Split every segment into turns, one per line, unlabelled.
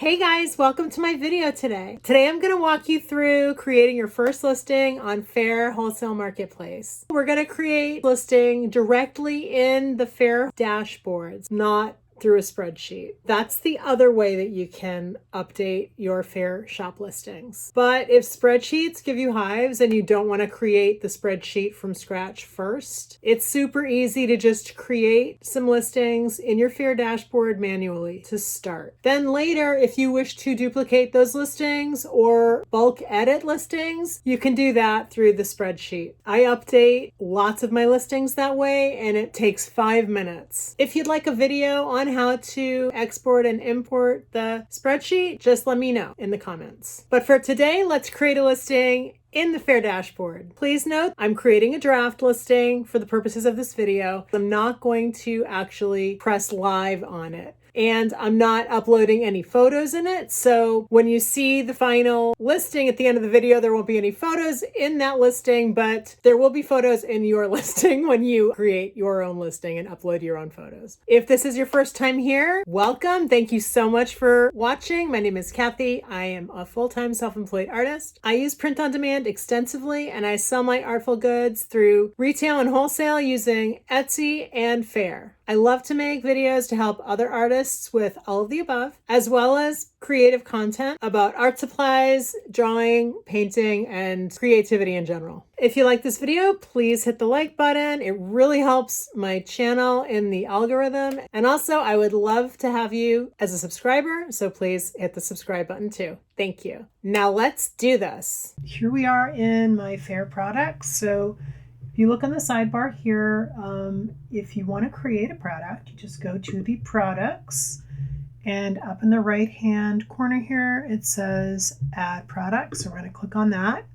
Hey guys, welcome to my video today. Today I'm going to walk you through creating your first listing on Faire Wholesale Marketplace. We're going to create listing directly in the Faire dashboards, not through a spreadsheet. That's the other way that you can update your Faire shop listings. But if spreadsheets give you hives and you don't want to create the spreadsheet from scratch first, it's super easy to just create some listings in your Faire dashboard manually to start. Then later, if you wish to duplicate those listings or bulk edit listings, you can do that through the spreadsheet. I update lots of my listings that way, and it takes 5 minutes. If you'd like a video on how to export and import the spreadsheet, just let me know in the comments. But for today, let's create a listing in the Faire dashboard. Please note, I'm creating a draft listing for the purposes of this video. I'm not going to actually press live on it. And I'm not uploading any photos in it. So when you see the final listing at the end of the video, there won't be any photos in that listing, but there will be photos in your listing when you create your own listing and upload your own photos. If this is your first time here, welcome. Thank you so much for watching. My name is Kathy. I am a full-time self-employed artist. I use print on demand extensively, and I sell my artful goods through retail and wholesale using Etsy and Faire. I love to make videos to help other artists with all of the above, as well as creative content about art supplies, drawing, painting, and creativity in general. If you like this video, please hit the like button. It really helps my channel in the algorithm. And also, I would love to have you as a subscriber, so please hit the subscribe button too. Thank you. Now let's do this. Here we are in my Faire products. So if you look on the sidebar here, if you want to create a product, you just go to the products, and up in the right hand corner here, it says add product. So we're going to click on that.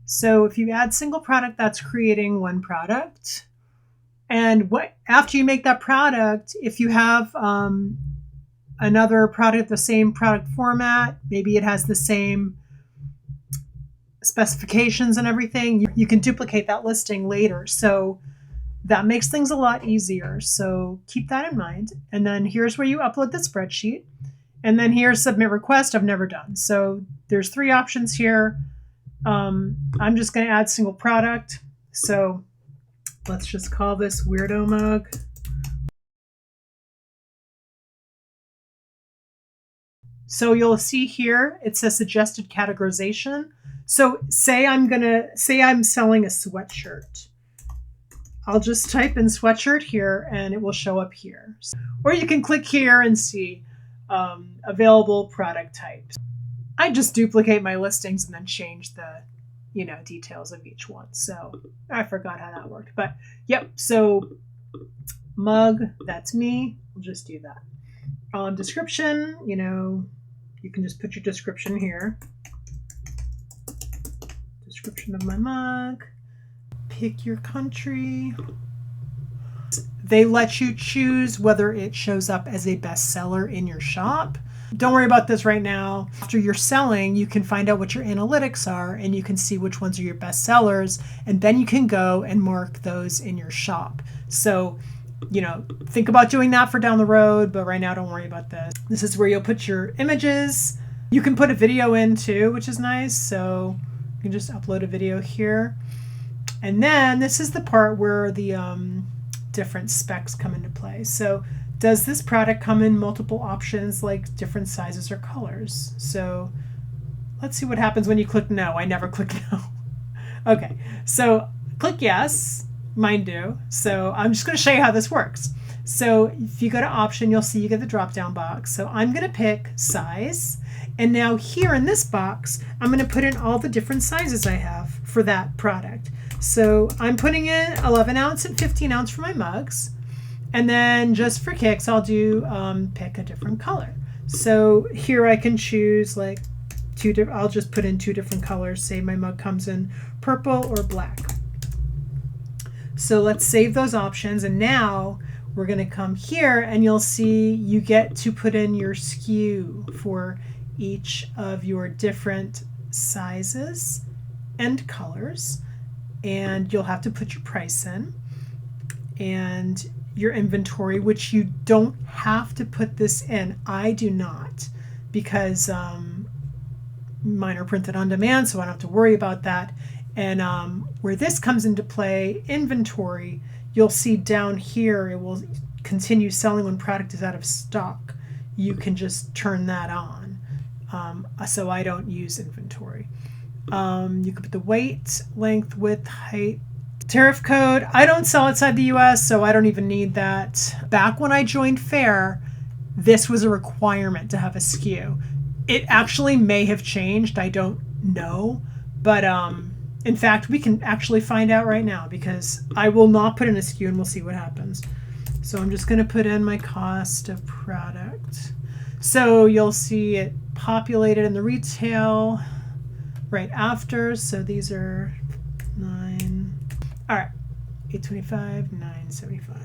So if you add single product, that's creating one product. And after you make that product, if you have another product, the same product format, maybe it has the same specifications and everything, you can duplicate that listing later. So that makes things a lot easier. So keep that in mind. And then here's where you upload the spreadsheet. And then here's submit request. I've never done. So there's 3 options here. I'm just going to add single product. So let's just call this Weirdo Mug. So you'll see here, it says suggested categorization. So say I'm selling a sweatshirt. I'll just type in sweatshirt here and it will show up here. Or you can click here and see available product types. I just duplicate my listings and then change the details of each one. So I forgot how that worked, but yep. So mug, that's me. We'll just do that. Description, you can just put your description here. Description of my mug. Pick your country. They let you choose whether it shows up as a bestseller in your shop. Don't worry about this right now. After you're selling, you can find out what your analytics are and you can see which ones are your best sellers, and then you can go and mark those in your shop. So, think about doing that for down the road, but right now don't worry about this. This is where you'll put your images. You can put a video in too, which is nice. So you can just upload a video here. And then this is the part where the different specs come into play. So does this product come in multiple options like different sizes or colors? So let's see what happens when you click no. I never click no. Okay, so click yes. Mine do. So I'm just going to show you how this works. So if you go to option, you'll see you get the drop down box. So I'm going to pick size. And now here in this box, I'm going to put in all the different sizes I have for that product. So I'm putting in 11 ounce and 15 ounce for my mugs. And then just for kicks, I'll do pick a different color. So here I can choose like I'll just put in 2 different colors. Say my mug comes in purple or black. So let's save those options. And now we're going to come here and you'll see you get to put in your SKU for each of your different sizes and colors. And you'll have to put your price in and your inventory, which you don't have to put this in. I do not, because mine are printed on demand, so I don't have to worry about that. And where this comes into play, inventory, you'll see down here, it will continue selling when product is out of stock. You can just turn that on. So I don't use inventory. You can put the weight, length, width, height, tariff code. I don't sell outside the US, so I don't even need that. Back when I joined Faire, this was a requirement to have a SKU. It actually may have changed. I don't know. But in fact, we can actually find out right now, because I will not put in a SKU and we'll see what happens. So I'm just going to put in my cost of product. So you'll see it populated in the retail right after. So these are 9. All right, 825, 975.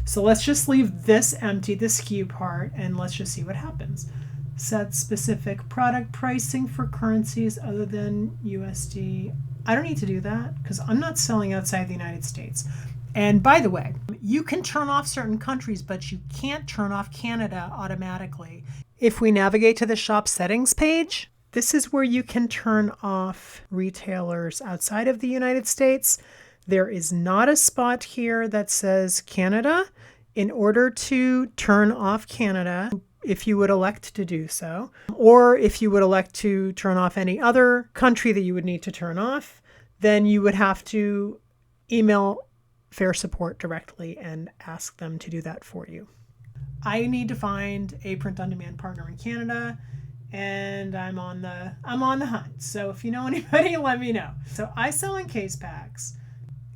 So let's just leave this empty, the SKU part, and let's just see what happens. Set specific product pricing for currencies other than USD. I don't need to do that because I'm not selling outside the United States. And by the way, you can turn off certain countries, but you can't turn off Canada automatically. If we navigate to the shop settings page, this is where you can turn off retailers outside of the United States. There is not a spot here that says Canada. In order to turn off Canada, if you would elect to do so, or if you would elect to turn off any other country that you would need to turn off, then you would have to email Faire support directly and ask them to do that for you. I need to find a print-on-demand partner in Canada, and I'm on the hunt. So if you know anybody, let me know. So I sell in case packs.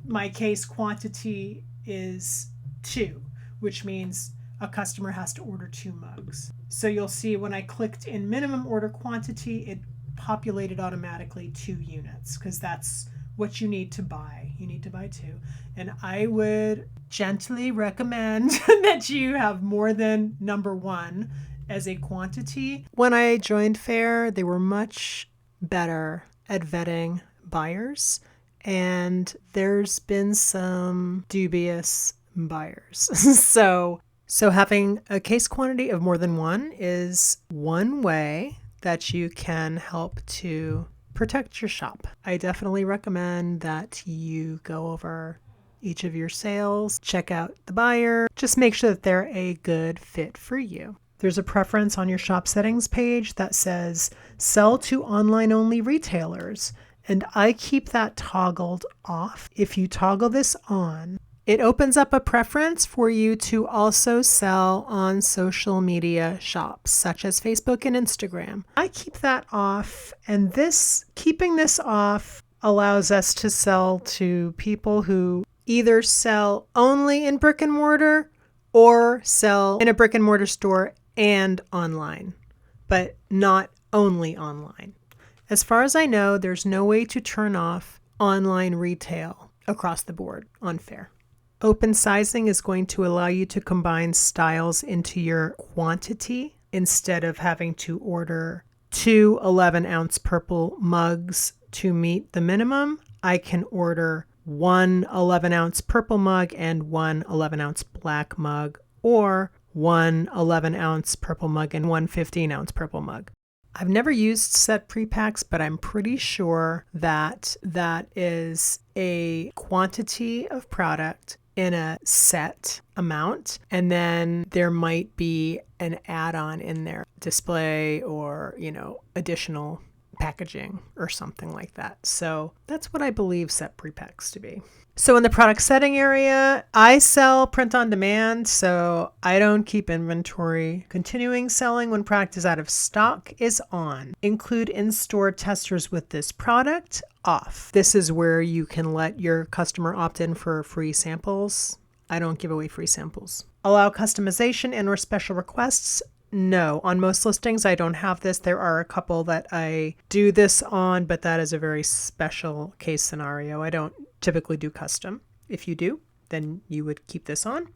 My case quantity is 2, which means a customer has to order 2 mugs. So you'll see when I clicked in minimum order quantity, it populated automatically 2 units, because that's what you need to buy. You need to buy 2. And I would gently recommend that you have more than number 1 as a quantity. When I joined Faire, they were much better at vetting buyers, and there's been some dubious buyers. So having a case quantity of more than 1 is one way that you can help to protect your shop. I definitely recommend that you go over each of your sales, check out the buyer, just make sure that they're a good fit for you. There's a preference on your shop settings page that says sell to online only retailers, and I keep that toggled off. If you toggle this on, it opens up a preference for you to also sell on social media shops such as Facebook and Instagram. I keep that off, and keeping this off allows us to sell to people who either sell only in brick and mortar or sell in a brick and mortar store and online, but not only online. As far as I know, there's no way to turn off online retail across the board on Faire. Open sizing is going to allow you to combine styles into your quantity instead of having to order 2 11-ounce purple mugs to meet the minimum. I can order 1 11-ounce purple mug and 1 11-ounce black mug, or 1 11-ounce purple mug and 1 15-ounce purple mug. I've never used set prepacks, but I'm pretty sure that is a quantity of product in a set amount, and then there might be an add-on in there, display or, additional packaging or something like that. So that's what I believe set prepacks to be. So in the product setting area, I sell print on demand, so I don't keep inventory. Continuing selling when product is out of stock is on. Include in-store testers with this product off. This is where you can let your customer opt in for free samples. I don't give away free samples. Allow customization and/or special requests. No, on most listings, I don't have this. There are a couple that I do this on, but that is a very special case scenario. I don't typically do custom. If you do, then you would keep this on.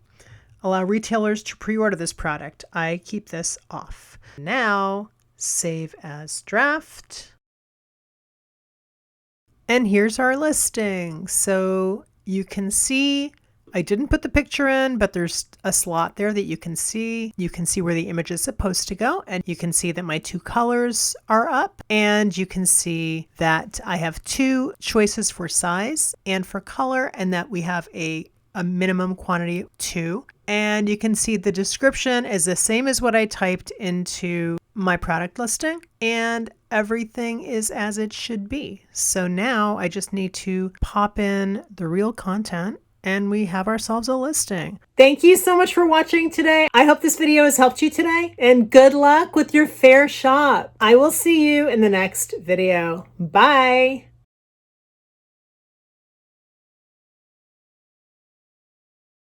Allow retailers to pre-order this product. I keep this off. Now, save as draft. And here's our listing. So you can see I didn't put the picture in, but there's a slot there that you can see. You can see where the image is supposed to go, and you can see that my 2 colors are up, and you can see that I have 2 choices for size and for color, and that we have a minimum quantity of 2. And you can see the description is the same as what I typed into my product listing, and everything is as it should be. So now I just need to pop in the real content and we have ourselves a listing. Thank you so much for watching today. I hope this video has helped you today, and good luck with your Faire shop. I will see you in the next video. Bye.